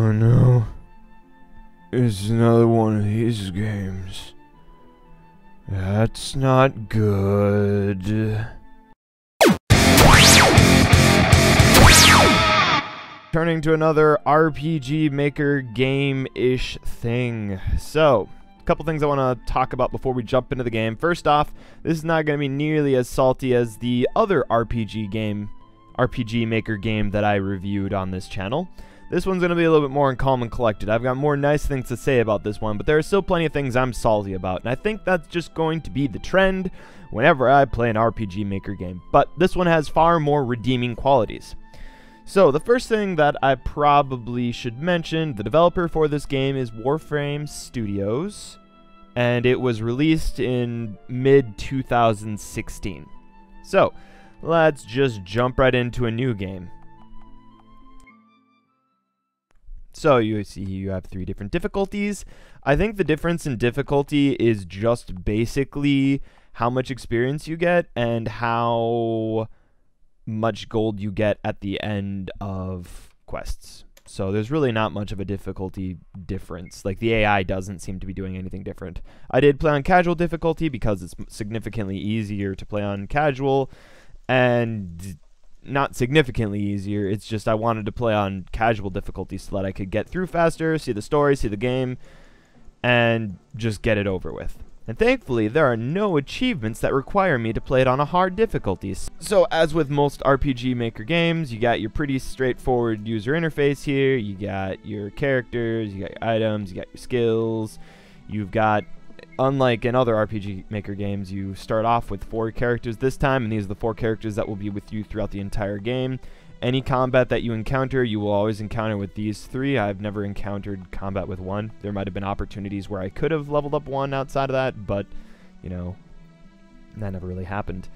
Oh no. It's another one of these games. That's not good. Turning to another RPG Maker game-ish thing. So, a couple things I want to talk about before we jump into the game. First off, this is not going to be nearly as salty as the other RPG Maker game that I reviewed on this channel. This one's going to be a little bit more calm and collected. I've got more nice things to say about this one, but there are still plenty of things I'm salty about, and I think that's just going to be the trend whenever I play an RPG Maker game. But this one has far more redeeming qualities. So, the first thing that I probably should mention, the developer for this game is Warframe Studios, and it was released in mid-2016. So, let's just jump right into a new game. So, you see you have 3 different difficulties. I think the difference in difficulty is just basically how much experience you get and how much gold you get at the end of quests. So there's really not much of a difficulty difference. Like, the AI doesn't seem to be doing anything different. I did play on casual difficulty because it's significantly easier to play on casual, and not significantly easier, it's just I wanted to play on casual difficulty so that I could get through faster, see the story, see the game, and just get it over with. And thankfully, there are no achievements that require me to play it on a hard difficulty. So, as with most RPG Maker games, you got your pretty straightforward user interface here. You got your characters, you got your items, you got your skills. You've got, unlike in other RPG Maker games, you start off with 4 characters this time, and these are the 4 characters that will be with you throughout the entire game. Any combat that you encounter, you will always encounter with these 3. I've never encountered combat with 1. There might have been opportunities where I could have leveled up 1 outside of that, but, you know, that never really happened.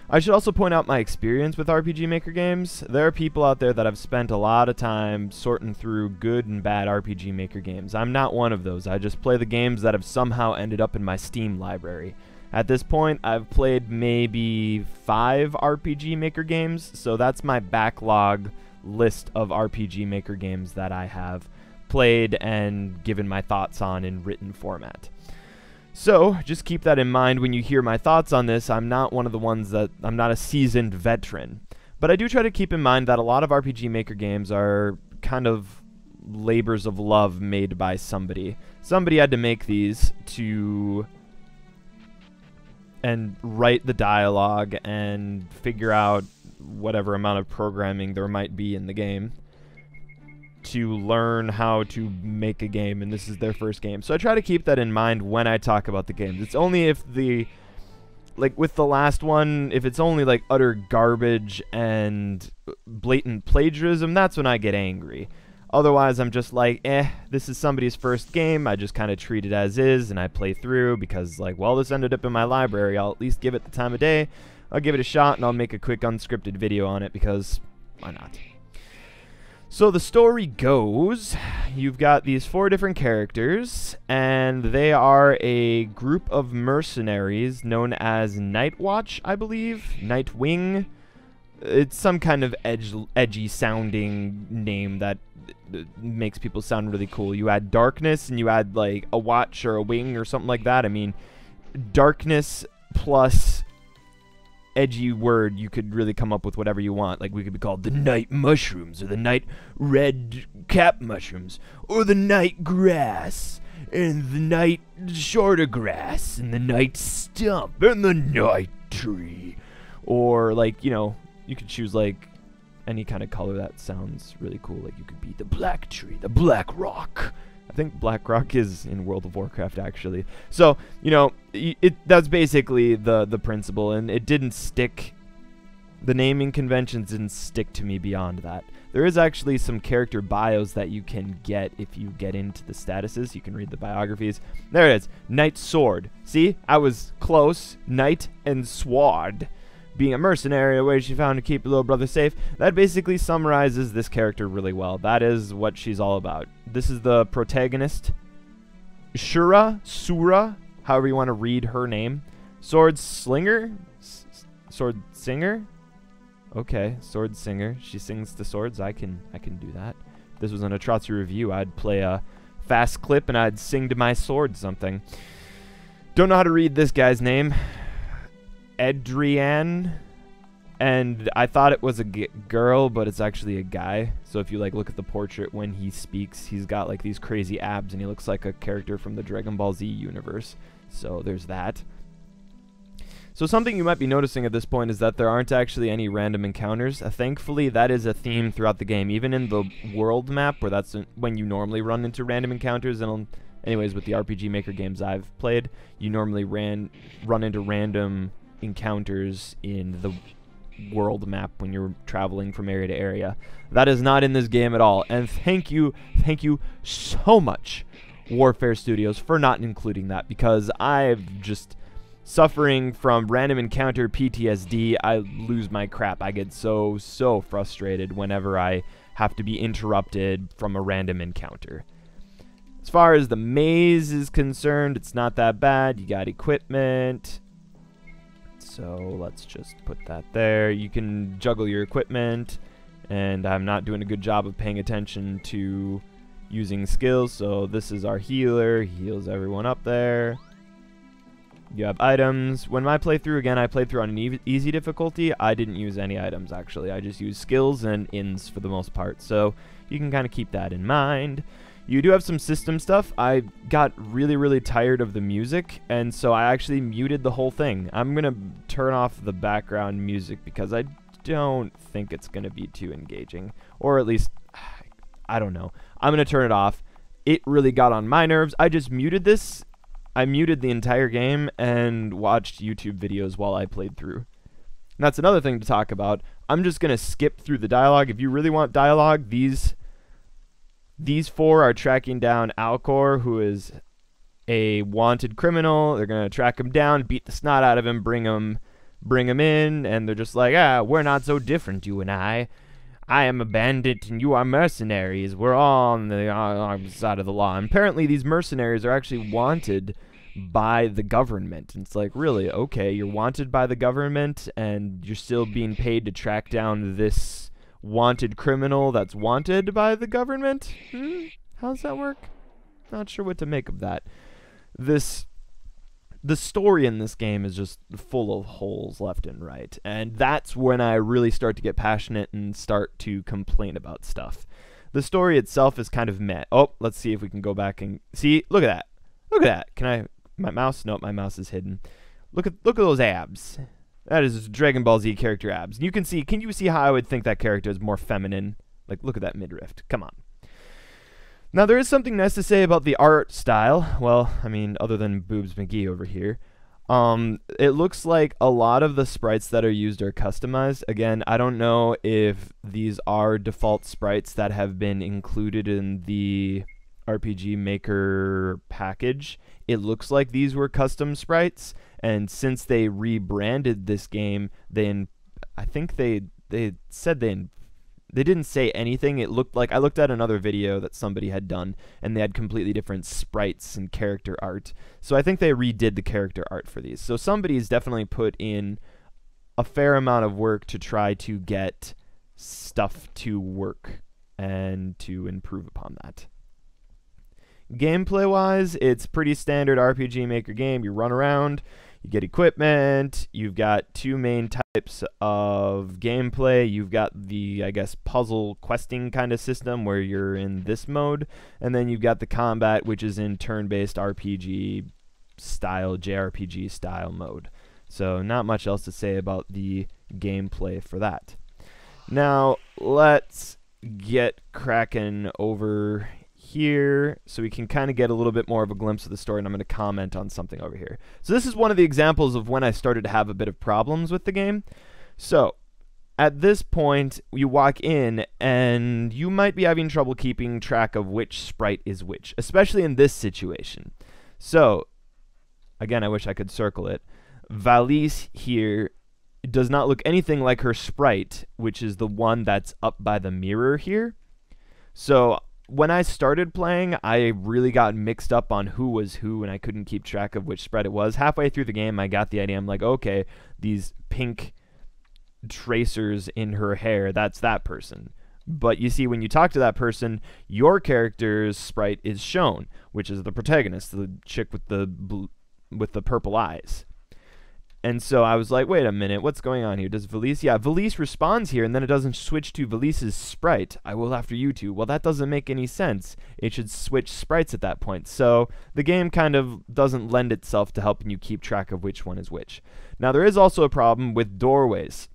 I should also point out my experience with RPG Maker games. There are people out there that have spent a lot of time sorting through good and bad RPG Maker games. I'm not one of those. I just play the games that have somehow ended up in my Steam library. At this point, I've played maybe 5 RPG Maker games, so that's my backlog list of RPG Maker games that I have played and given my thoughts on in written format. So, just keep that in mind when you hear my thoughts on this. I'm not one of the ones that, I'm not a seasoned veteran. But I do try to keep in mind that a lot of RPG Maker games are kind of labors of love made by somebody. Somebody had to make these and write the dialogue and figure out whatever amount of programming there might be in the game to learn how to make a game, and this is their first game. So I try to keep that in mind when I talk about the games. It's only if like with the last one, if it's only like utter garbage and blatant plagiarism, that's when I get angry. Otherwise, I'm just like, this is somebody's first game. I just kind of treat it as is, and I play through because, like, well, this ended up in my library. I'll at least give it the time of day. I'll give it a shot, and I'll make a quick unscripted video on it because why not? So the story goes, you've got these 4 different characters, and they are a group of mercenaries known as Nightwatch, I believe. Nightwing. It's some kind of edgy sounding name that makes people sound really cool. You add darkness and you add like a watch or a wing or something like that. I mean, darkness plus edgy word, you could really come up with whatever you want. Like, we could be called the night mushrooms, or the night red cap mushrooms, or the night grass, and the night shorter grass, and the night stump, and the night tree. Or, like, you know, you could choose like any kind of color that sounds really cool. Like, you could be the black tree, the black rock. I think black rock is in World of Warcraft, actually. So, you know, that's basically the principle, and it didn't stick. The naming conventions didn't stick to me beyond that. There is actually some character bios that you can get if you get into the statuses. You can read the biographies. There it is. Knight Sword. See? I was close. Knight and Sword. Being a mercenary, a way she found to keep her little brother safe. That basically summarizes this character really well. That is what she's all about. This is the protagonist. Sura, however you want to read her name. Sword Slinger? Sword Singer? Okay, Sword Singer. She sings the swords. I can do that. this was an Atratzu review, I'd play a fast clip and I'd sing to my sword something. Don't know how to read this guy's name. Adrian. And I thought it was a girl, but it's actually a guy. So if you like look at the portrait when he speaks, he's got like these crazy abs and he looks like a character from the Dragon Ball Z universe. So there's that. So something you might be noticing at this point is that there aren't actually any random encounters. Thankfully, that is a theme throughout the game. Even in the world map, where that's when you normally run into random encounters. And anyways, with the RPG Maker games I've played, you normally run into random encounters in the world map when you're traveling from area to area. That is not in this game at all. And thank you so much, Warfare Studios, for not including that, because I've just... suffering from random encounter PTSD. I lose my crap. I get so frustrated whenever I have to be interrupted from a random encounter. As far as the maze is concerned, it's not that bad. You got equipment. So let's just put that there. You can juggle your equipment, and I'm not doing a good job of paying attention to using skills. So this is our healer. He heals everyone up there. You have items. When I play through again, I played through on an easy difficulty. I didn't use any items, actually. I just used skills and ins for the most part. So you can kind of keep that in mind. You do have some system stuff. I got really tired of the music, and so I actually muted the whole thing. I'm going to turn off the background music because I don't think it's going to be too engaging. Or at least, I don't know. I'm going to turn it off. It really got on my nerves. I just muted this. I muted the entire game and watched YouTube videos while I played through. And that's another thing to talk about. I'm just going to skip through the dialogue. If you really want dialogue, these four are tracking down Alcor, who is a wanted criminal. They're going to track him down, beat the snot out of him, bring him in, and they're just like, we're not so different, you and I. I am a bandit and you are mercenaries. We're all on the side of the law. And apparently these mercenaries are actually wanted by the government. And it's like, really? Okay, you're wanted by the government and you're still being paid to track down this wanted criminal that's wanted by the government? How does that work? Not sure what to make of that. The story in this game is just full of holes left and right, and that's when I really start to get passionate and start to complain about stuff. The story itself is kind of meh. Oh, let's see if we can go back and see. Look at that. Look at that. Can I? My mouse? Nope, my mouse is hidden. Look at those abs. That is Dragon Ball Z character abs. You can see. Can you see how I would think that character is more feminine? Like, look at that midriff. Come on. Now, there is something nice to say about the art style. Well, I mean, other than Boobs McGee over here. It looks like a lot of the sprites that are used are customized. Again, I don't know if these are default sprites that have been included in the RPG Maker package. It looks like these were custom sprites, and since they rebranded this game, I think they said they didn't say anything. It looked like, I looked at another video that somebody had done, and they had completely different sprites and character art. So I think they redid the character art for these. So somebody's definitely put in a fair amount of work to try to get stuff to work and to improve upon that. Gameplay-wise, it's pretty standard RPG Maker game. You run around, you get equipment, you've got two main types of gameplay. You've got the, I guess, puzzle questing kind of system where you're in this mode, and then you've got the combat, which is in turn-based RPG style, JRPG style mode. So not much else to say about the gameplay for that. Now, let's get cracking over here so we can kind of get a little bit more of a glimpse of the story, and I'm going to comment on something over here. So this is one of the examples of when I started to have a bit of problems with the game. So at this point, you walk in and you might be having trouble keeping track of which sprite is which, especially in this situation. So again, I wish I could circle it. Valise here does not look anything like her sprite, which is the one that's up by the mirror here. So when I started playing, I really got mixed up on who was who, and I couldn't keep track of which sprite it was. Halfway through the game, I got the idea. I'm like, okay, these pink tracers in her hair, that's that person. But you see, when you talk to that person, your character's sprite is shown, which is the protagonist, the chick with the purple eyes. And so I was like, wait a minute, what's going on here? Does Valise? Yeah, Valise responds here, and then it doesn't switch to Valise's sprite. I will after you two. Well, that doesn't make any sense. It should switch sprites at that point. So the game kind of doesn't lend itself to helping you keep track of which one is which. Now, there is also a problem with doorways.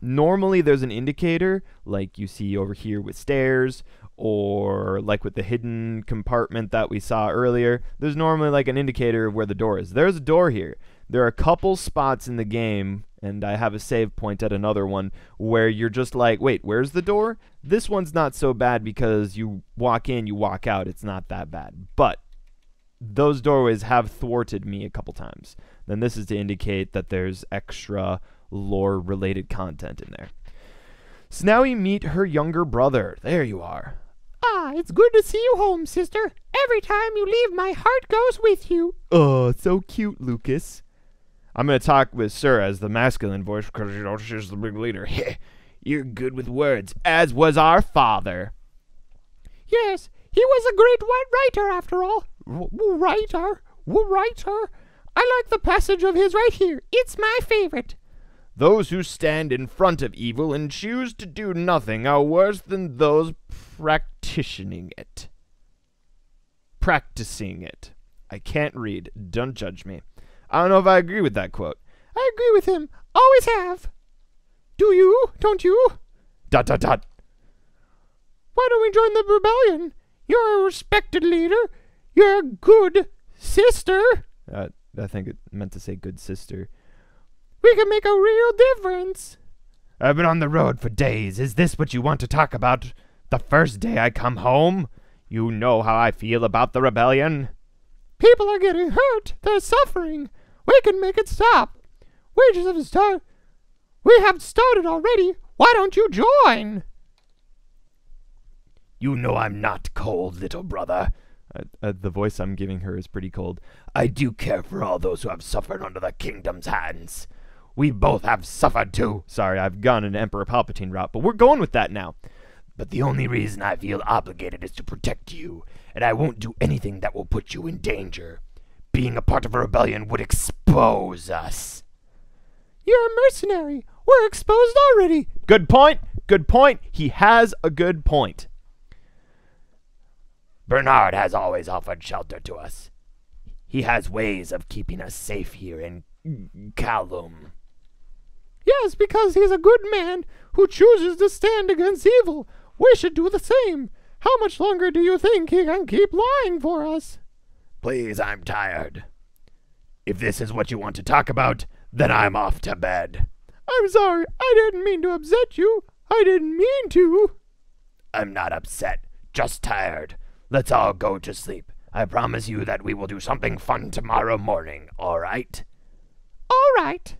Normally, there's an indicator, like you see over here with stairs, or like with the hidden compartment that we saw earlier. There's normally like an indicator of where the door is. There's a door here. There are a couple spots in the game, and I have a save point at another one, where you're just like, wait, where's the door? This one's not so bad because you walk in, you walk out. It's not that bad. But those doorways have thwarted me a couple times. Then this is to indicate that there's extra lore-related content in there. So now we meet her younger brother. There you are. Ah, it's good to see you home, sister. Every time you leave, my heart goes with you. Oh, so cute, Lucas. I'm going to talk with Sir as the masculine voice because, you know, she's the big leader. You're good with words, as was our father. Yes, he was a great writer after all. Writer. I like the passage of his right here. It's my favorite. Those who stand in front of evil and choose to do nothing are worse than those practicing it. I can't read. Don't judge me. I don't know if I agree with that quote. I agree with him. Always have. Do you? Don't you? ... Why don't we join the rebellion? You're a respected leader. You're a good sister. I think it meant to say good sister. We can make a real difference. I've been on the road for days. Is this what you want to talk about? The first day I come home? You know how I feel about the rebellion. People are getting hurt. They're suffering. We can make it stop. We have started already. Why don't you join? You know I'm not cold, little brother. The voice I'm giving her is pretty cold. I do care for all those who have suffered under the kingdom's hands. We both have suffered too. Sorry, I've gone an Emperor Palpatine route, but we're going with that now. But the only reason I feel obligated is to protect you, and I won't do anything that will put you in danger. Being a part of a rebellion would expose us. You're a mercenary. We're exposed already. Good point. Good point. He has a good point. Bernard has always offered shelter to us. He has ways of keeping us safe here in Calum. Yes, because he's a good man who chooses to stand against evil. We should do the same. How much longer do you think he can keep lying for us? Please, I'm tired. If this is what you want to talk about, then I'm off to bed. I'm sorry. I didn't mean to upset you. I didn't mean to. I'm not upset, just tired. Let's all go to sleep. I promise you that we will do something fun tomorrow morning, all right? All right.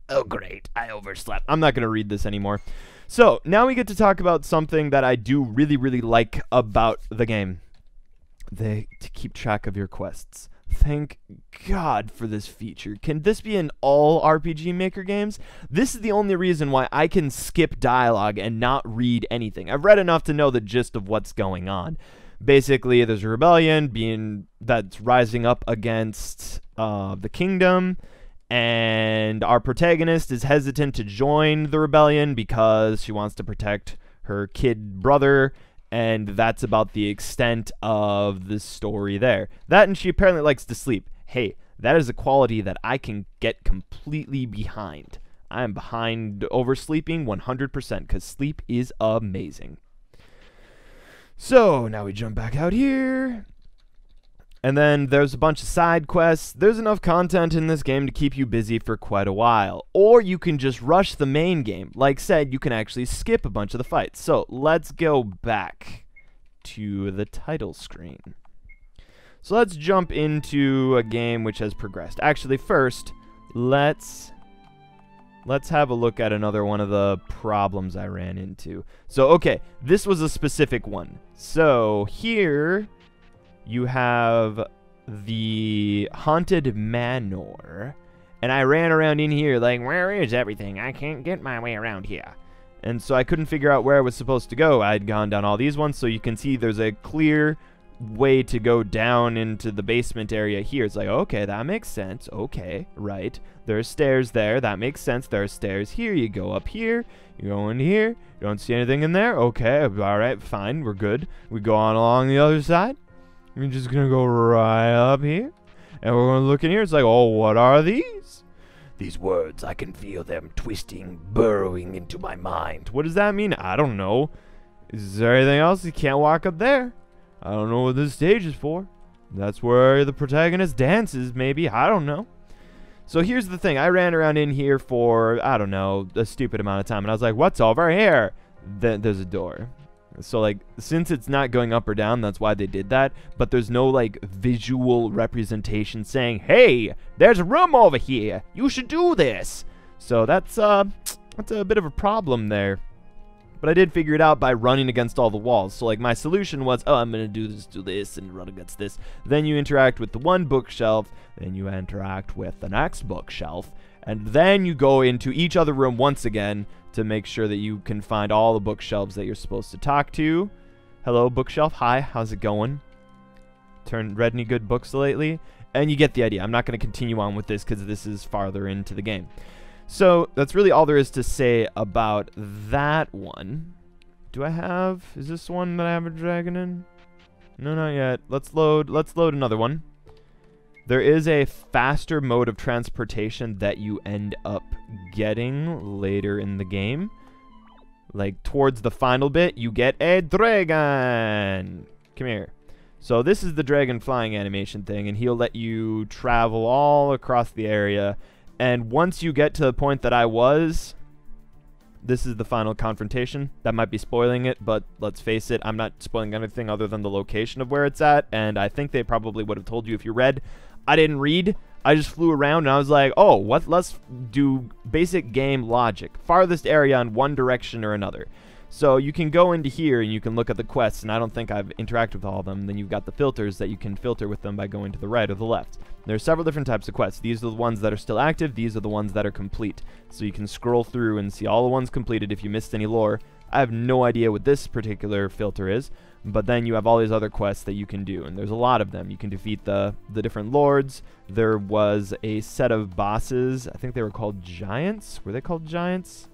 Oh, great. I overslept. I'm not going to read this anymore. So, now we get to talk about something that I do really, really like about the game. To keep track of your quests. Thank God for this feature. Can this be in all RPG Maker games? This is the only reason why I can skip dialogue and not read anything. I've read enough to know the gist of what's going on. Basically, there's a rebellion that's rising up against the kingdom, and our protagonist is hesitant to join the rebellion because she wants to protect her kid brother. And that's about the extent of the story there. That, and she apparently likes to sleep. Hey, that is a quality that I can get completely behind. I am behind oversleeping 100% because sleep is amazing. So, now we jump back out here. And then there's a bunch of side quests. There's enough content in this game to keep you busy for quite a while. Or you can just rush the main game. Like said, you can actually skip a bunch of the fights. So let's go back to the title screen. So let's jump into a game which has progressed. Actually, first, let's have a look at another one of the problems I ran into. So, okay, this was a specific one. So here you have the Haunted Manor. And I ran around in here like, where is everything? I can't get my way around here. And so I couldn't figure out where I was supposed to go. I'd gone down all these ones, so you can see there's a clear way to go down into the basement area here. It's like, okay, that makes sense. Okay, right. There's stairs there. That makes sense. There are stairs here. You go up here. You go in here. You don't see anything in there. Okay, all right, fine. We're good. We go on along the other side. We're just going to go right up here. And we're going to look in here. It's like, oh, what are these? These words, I can feel them twisting, burrowing into my mind. What does that mean? I don't know. Is there anything else? You can't walk up there. I don't know what this stage is for. That's where the protagonist dances, maybe. I don't know. So here's the thing. I ran around in here for, I don't know, a stupid amount of time. And I was like, what's over here? Then there's a door. So, like, since it's not going up or down, that's why they did that. But there's no, like, visual representation saying, hey, there's a room over here. You should do this. So that's a bit of a problem there. But I did figure it out by running against all the walls. So, like, my solution was, oh, I'm going to do this, and run against this. Then you interact with the one bookshelf. Then you interact with the next bookshelf. And then you go into each other room once again to make sure that you can find all the bookshelves that you're supposed to talk to. Hello, bookshelf. Hi, how's it going? Read any good books lately? And you get the idea. I'm not going to continue on with this because this is farther into the game. So that's really all there is to say about that one. Do I have... Is this one that I have a dragon in? No, not yet. Let's load another one. There is a faster mode of transportation that you end up getting later in the game. Like, towards the final bit, you get a dragon. Come here. So this is the dragon flying animation thing, and he'll let you travel all across the area. And once you get to the point that I was, this is the final confrontation. That might be spoiling it, but let's face it, I'm not spoiling anything other than the location of where it's at, and I think they probably would have told you if you read. I didn't read. I just flew around, and I was like, oh, let's do basic game logic. Farthest area in one direction or another. So you can go into here, and you can look at the quests, and I don't think I've interacted with all of them. Then you've got the filters that you can filter with them by going to the right or the left. There are several different types of quests. These are the ones that are still active. These are the ones that are complete. So you can scroll through and see all the ones completed if you missed any lore. I have no idea what this particular filter is, but then you have all these other quests that you can do, and there's a lot of them. You can defeat the different lords. There was a set of bosses. I think they were called giants. Were they called giants?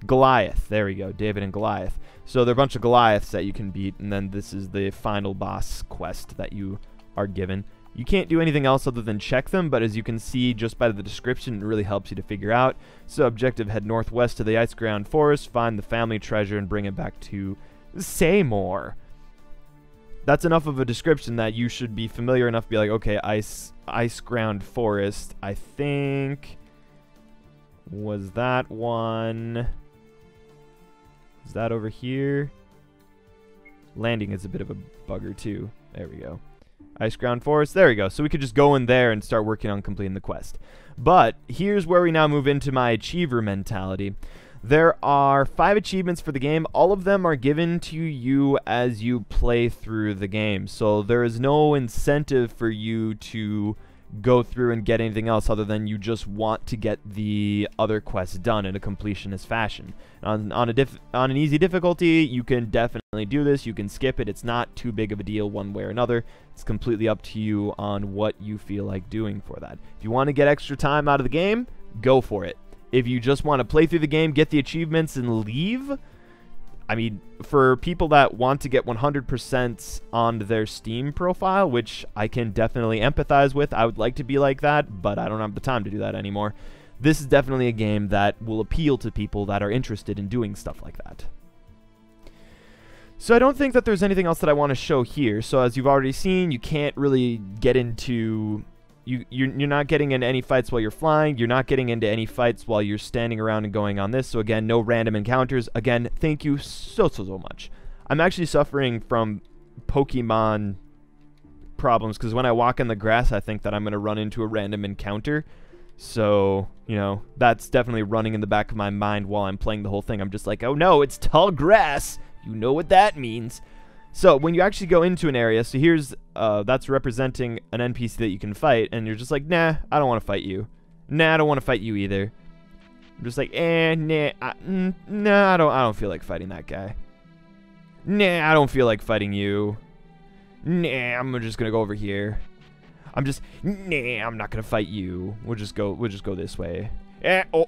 Goliath. There we go. David and Goliath. So there are a bunch of Goliaths that you can beat, and then this is the final boss quest that you are given. You can't do anything else other than check them, but as you can see just by the description, it really helps you to figure out. So objective, head northwest to the ice ground forest, find the family treasure, and bring it back to Seymour. That's enough of a description that you should be familiar enough to be like, okay, ice ground forest, I think, was that one. Is that over here? Landing is a bit of a bugger too. There we go. Ice ground forest. There we go. So we could just go in there and start working on completing the quest. But here's where we now move into my achiever mentality. There are 5 achievements for the game. All of them are given to you as you play through the game. So there is no incentive for you to go through and get anything else other than you just want to get the other quests done in a completionist fashion. On an easy difficulty, you can definitely do this. You can skip it. It's not too big of a deal one way or another. It's completely up to you on what you feel like doing for that. If you want to get extra time out of the game, go for it. If you just want to play through the game, get the achievements, and leave, I mean, for people that want to get 100% on their Steam profile, which I can definitely empathize with, I would like to be like that, but I don't have the time to do that anymore. This is definitely a game that will appeal to people that are interested in doing stuff like that. So I don't think that there's anything else that I want to show here. So as you've already seen, you can't really get into... You're not getting into any fights while you're flying. You're not getting into any fights while you're standing around and going on this. So again, no random encounters. Again, thank you so much. I'm actually suffering from Pokemon problems because when I walk in the grass, I think that I'm going to run into a random encounter. So, you know, that's definitely running in the back of my mind while I'm playing the whole thing. I'm just like, oh no, it's tall grass. You know what that means. So when you actually go into an area, so here's that's representing an NPC that you can fight, and you're just like, nah, I don't want to fight you. Nah, I don't want to fight you either. I'm just like, nah, nah, I don't feel like fighting that guy. Nah, I don't feel like fighting you. Nah, I'm just gonna go over here. Nah, I'm not gonna fight you. We'll just go this way. No,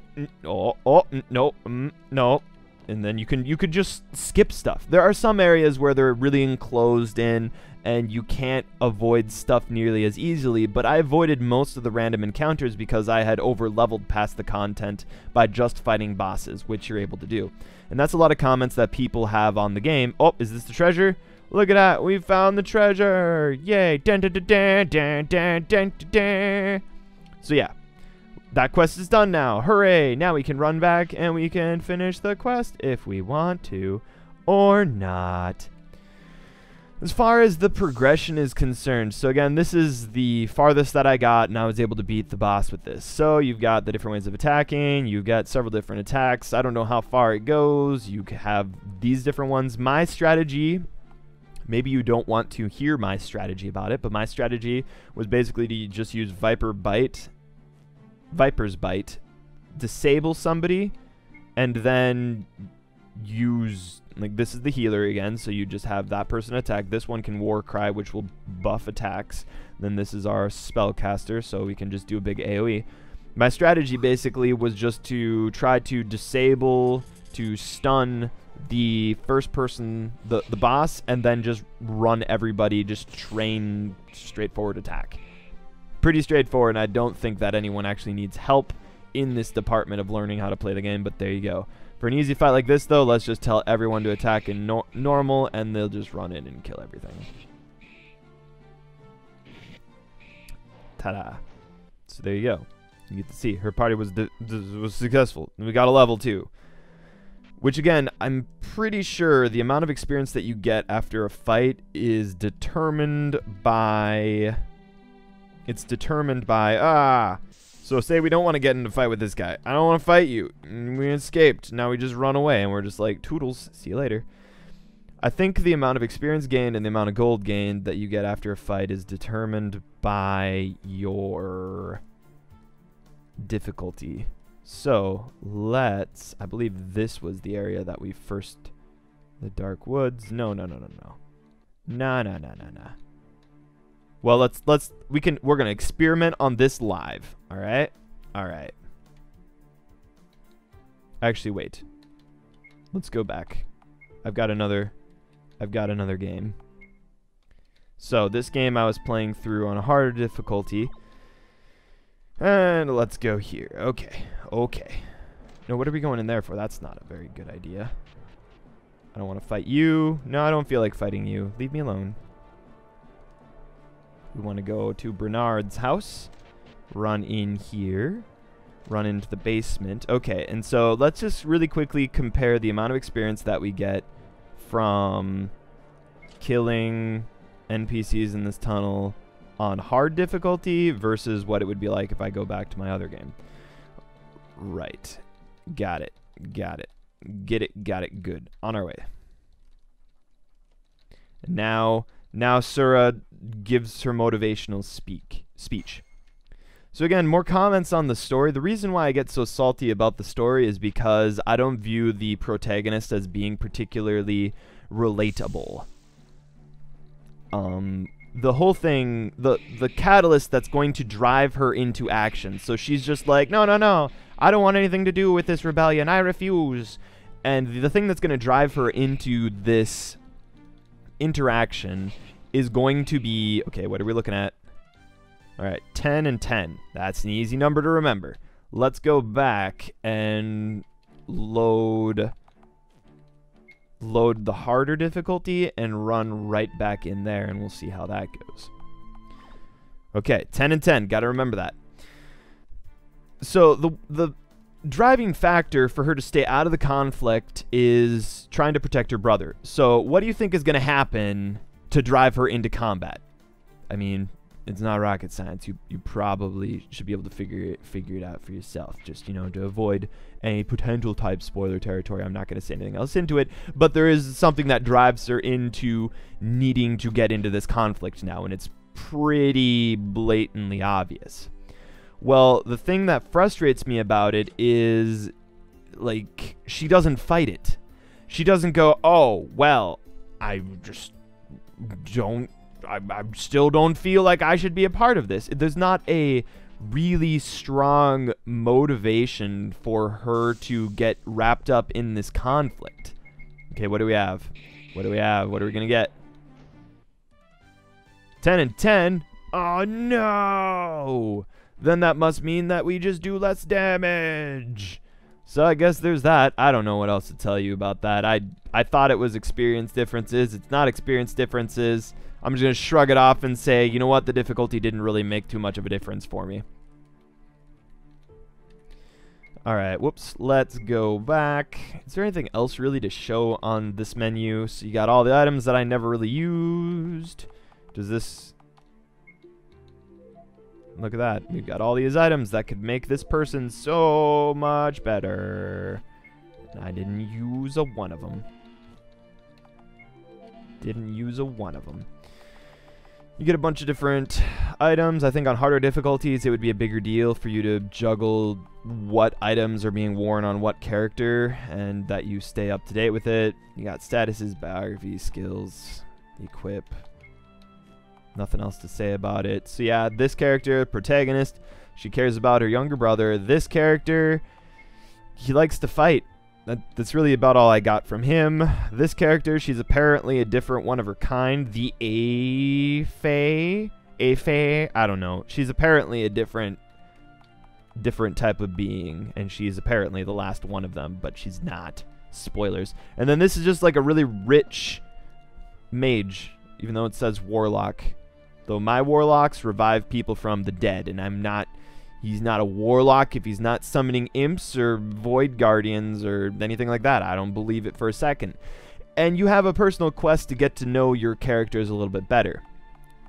no. And then you could just skip stuff. There are some areas where they're really enclosed in and you can't avoid stuff nearly as easily, but I avoided most of the random encounters because I had over-leveled past the content by just fighting bosses, which you're able to do. And that's a lot of comments that people have on the game. Oh, is this the treasure? Look at that, we found the treasure! Yay! Dun, dun, dun, dun, dun, dun, dun, dun. So yeah, that quest is done now. Hooray! Now we can run back and we can finish the quest if we want to, or not. As far as the progression is concerned, so again, this is the farthest that I got, and I was able to beat the boss with this. So you've got the different ways of attacking, you've got several different attacks. I don't know how far it goes. You have these different ones. My strategy, maybe you don't want to hear my strategy about it, but my strategy was basically to just use Viper's Bite, disable somebody, and then use, like, this is the healer again, so you just have that person attack. This one can War Cry, which will buff attacks. Then this is our spellcaster, so we can just do a big AoE. My strategy basically was just to try to disable, to stun the first person, the boss, and then just run everybody, just train straightforward attack. Pretty straightforward, and I don't think that anyone actually needs help in this department of learning how to play the game, but there you go. For an easy fight like this, though, let's just tell everyone to attack in normal, and they'll just run in and kill everything. Ta-da. So there you go. You get to see. Her party was successful. We got a level 2. Which, again, I'm pretty sure the amount of experience that you get after a fight is determined by... It's determined by... So say we don't want to get into a fight with this guy. I don't want to fight you. We escaped. Now we just run away, and we're just like, toodles, see you later. I think the amount of experience gained and the amount of gold gained that you get after a fight is determined by your difficulty. So let's... I believe this was the area that we first... The Dark Woods. No. Nah. Well, we're gonna experiment on this live. All right. Actually, wait. Let's go back. I've got another game. So this game I was playing through on a harder difficulty, and let's go here. Okay. No, what are we going in there for? That's not a very good idea. I don't want to fight you. No, I don't feel like fighting you. Leave me alone. We want to go to Bernard's house, run in here, run into the basement. Okay, and so let's just really quickly compare the amount of experience that we get from killing NPCs in this tunnel on hard difficulty versus what it would be like if I go back to my other game. Right. Got it. Get it. Good. On our way. And now Sura gives her motivational speech. So again, more comments on the story. The reason why I get so salty about the story is because I don't view the protagonist as being particularly relatable. The whole thing, the catalyst that's going to drive her into action. So she's just like, no, I don't want anything to do with this rebellion. I refuse. And the thing that's going to drive her into this interaction is going to be, okay, what are we looking at? All right, 10 and 10. That's an easy number to remember. Let's go back and load the harder difficulty and run right back in there, and we'll see how that goes. Okay, 10 and 10. Got to remember that. So the driving factor for her to stay out of the conflict is trying to protect her brother. So what do you think is going to happen to drive her into combat? I mean, It's not rocket science. You probably should be able to figure it out for yourself. Just, you know, to avoid any potential type spoiler territory. I'm not going to say anything else into it, but there is something that drives her into needing to get into this conflict now, and it's pretty blatantly obvious. Well, the thing that frustrates me about it is, like, she doesn't fight it. She doesn't go, oh, well, I just don't, I still don't feel like I should be a part of this. There's not a really strong motivation for her to get wrapped up in this conflict. Okay, what do we have? What do we have? What are we going to get? 10 and 10? Oh, no! Then that must mean that we just do less damage. So I guess there's that. I don't know what else to tell you about that. I thought it was experience differences. It's not experience differences. I'm just going to shrug it off and say, you know what? The difficulty didn't really make too much of a difference for me. Alright, whoops. Let's go back. Is there anything else really to show on this menu? So you got all the items that I never really used. Does this... Look at that. We've got all these items that could make this person so much better. And I didn't use a one of them. Didn't use a one of them. You get a bunch of different items. I think on harder difficulties, it would be a bigger deal for you to juggle what items are being worn on what character and that you stay up to date with it. You got statuses, biography, skills, equip. Nothing else to say about it. So yeah, this character, Protagonist, she cares about her younger brother. This character, he likes to fight. That's really about all I got from him. This character, she's apparently a different one of her kind. The Afae? I don't know. She's apparently a different type of being, and she's apparently the last one of them, but she's not. Spoilers. And then this is just like a really rich mage, even though it says warlock. Though my warlocks revive people from the dead, and he's not a warlock if he's not summoning imps or void guardians or anything like that. I don't believe it for a second. And you have a personal quest to get to know your characters a little bit better.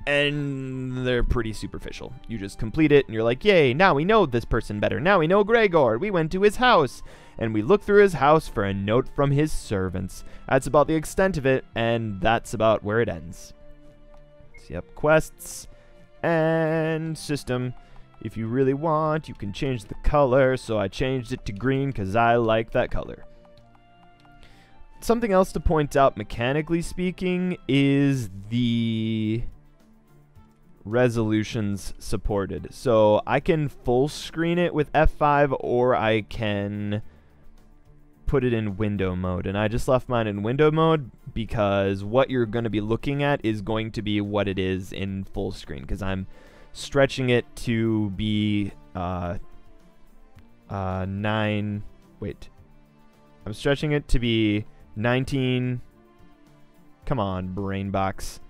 And they're pretty superficial. You just complete it and you're like, yay, now we know this person better. Now we know Gregor. We went to his house. And we looked through his house for a note from his servants. That's about the extent of it, and that's about where it ends. So yep, quests and system. If you really want, you can change the color. So I changed it to green because I like that color. Something else to point out, mechanically speaking, is the resolutions supported. So I can full screen it with F5, or I can put it in window mode, and I just left mine in window mode because what you're going to be looking at is going to be what it is in full screen, because I'm stretching it to be I'm stretching it to be 19, come on, brain box,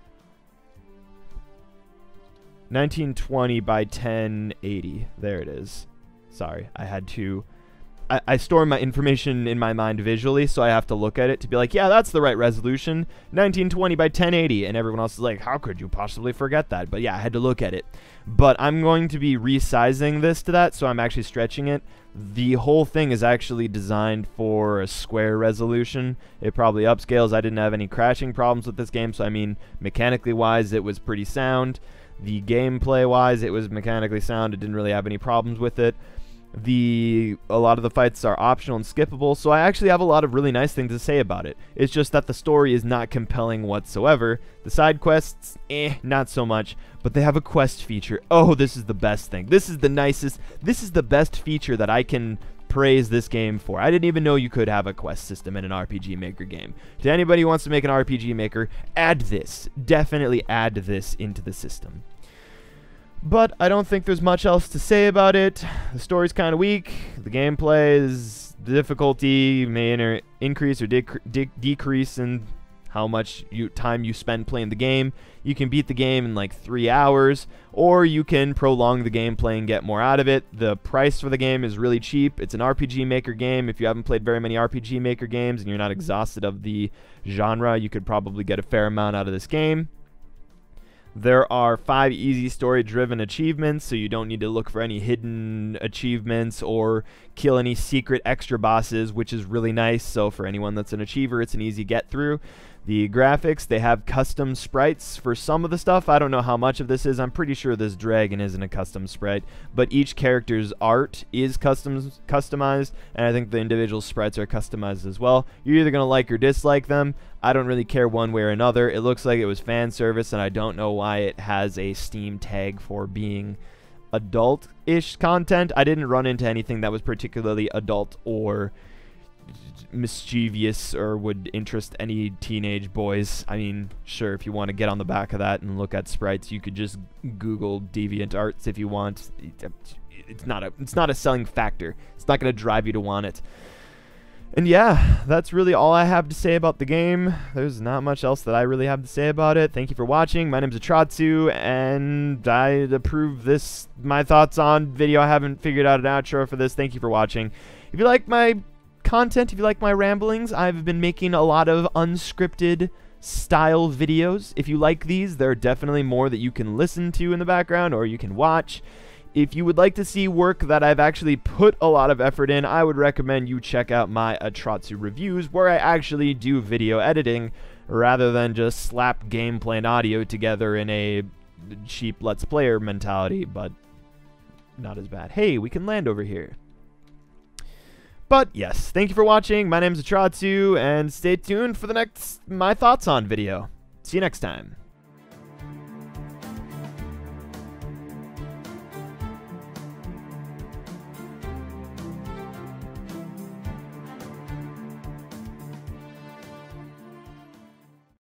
1920 by 1080. There it is. Sorry, I had to I store my information in my mind visually, so I have to look at it to be like, yeah, that's the right resolution, 1920 by 1080, and everyone else is like, how could you possibly forget that? But yeah, I had to look at it. But I'm going to be resizing this to that, so I'm actually stretching it. The whole thing is actually designed for a square resolution. It probably upscales. I didn't have any crashing problems with this game, so I mean, mechanically wise, it was pretty sound. The gameplay wise, it was mechanically sound. It didn't really have any problems with it. A lot of the fights are optional and skippable, so I actually have a lot of really nice things to say about it. It's just that the story is not compelling whatsoever. The side quests, not so much, but they have a quest feature. Oh, this is the best thing. This is the nicest, this is the best feature that I can praise this game for. I didn't even know you could have a quest system in an RPG Maker game. To anybody who wants to make an RPG Maker, add this. Definitely add this into the system. But I don't think there's much else to say about it. The story's kind of weak. The gameplay is, the difficulty may increase or decrease in how much time you spend playing the game. You can beat the game in like 3 hours, or you can prolong the gameplay and get more out of it. The price for the game is really cheap. It's an RPG Maker game. If you haven't played very many RPG Maker games and you're not exhausted of the genre, you could probably get a fair amount out of this game. There are 5 easy story-driven achievements, so you don't need to look for any hidden achievements or kill any secret extra bosses, which is really nice. So for anyone that's an achiever, it's an easy get-through. The graphics, they have custom sprites for some of the stuff. I don't know how much of this is. I'm pretty sure this dragon isn't a custom sprite, but each character's art is customized, and I think the individual sprites are customized as well. You're either going to like or dislike them. I don't really care one way or another. It looks like it was fan service, and I don't know why it has a Steam tag for being adult-ish content. I didn't run into anything that was particularly adult or mischievous or would interest any teenage boys. I mean, sure, if you want to get on the back of that and look at sprites, you could just Google deviant arts if you want. It's not a selling factor. It's not going to drive you to want it. And yeah, that's really all I have to say about the game. There's not much else that I really have to say about it. Thank you for watching. My name's Atratzu, and I approve this, my thoughts on video. I haven't figured out an outro for this. Thank you for watching. If you like my content, if you like my ramblings, I've been making a lot of unscripted style videos. If you like these, there are definitely more that you can listen to in the background or you can watch. If you would like to see work that I've actually put a lot of effort in, I would recommend you check out my Atratzu reviews, where I actually do video editing rather than just slap gameplay and audio together in a cheap Let's Player mentality, but not as bad. Hey, we can land over here. But yes, thank you for watching. My name's Atratzu, and stay tuned for the next My Thoughts On video. See you next time.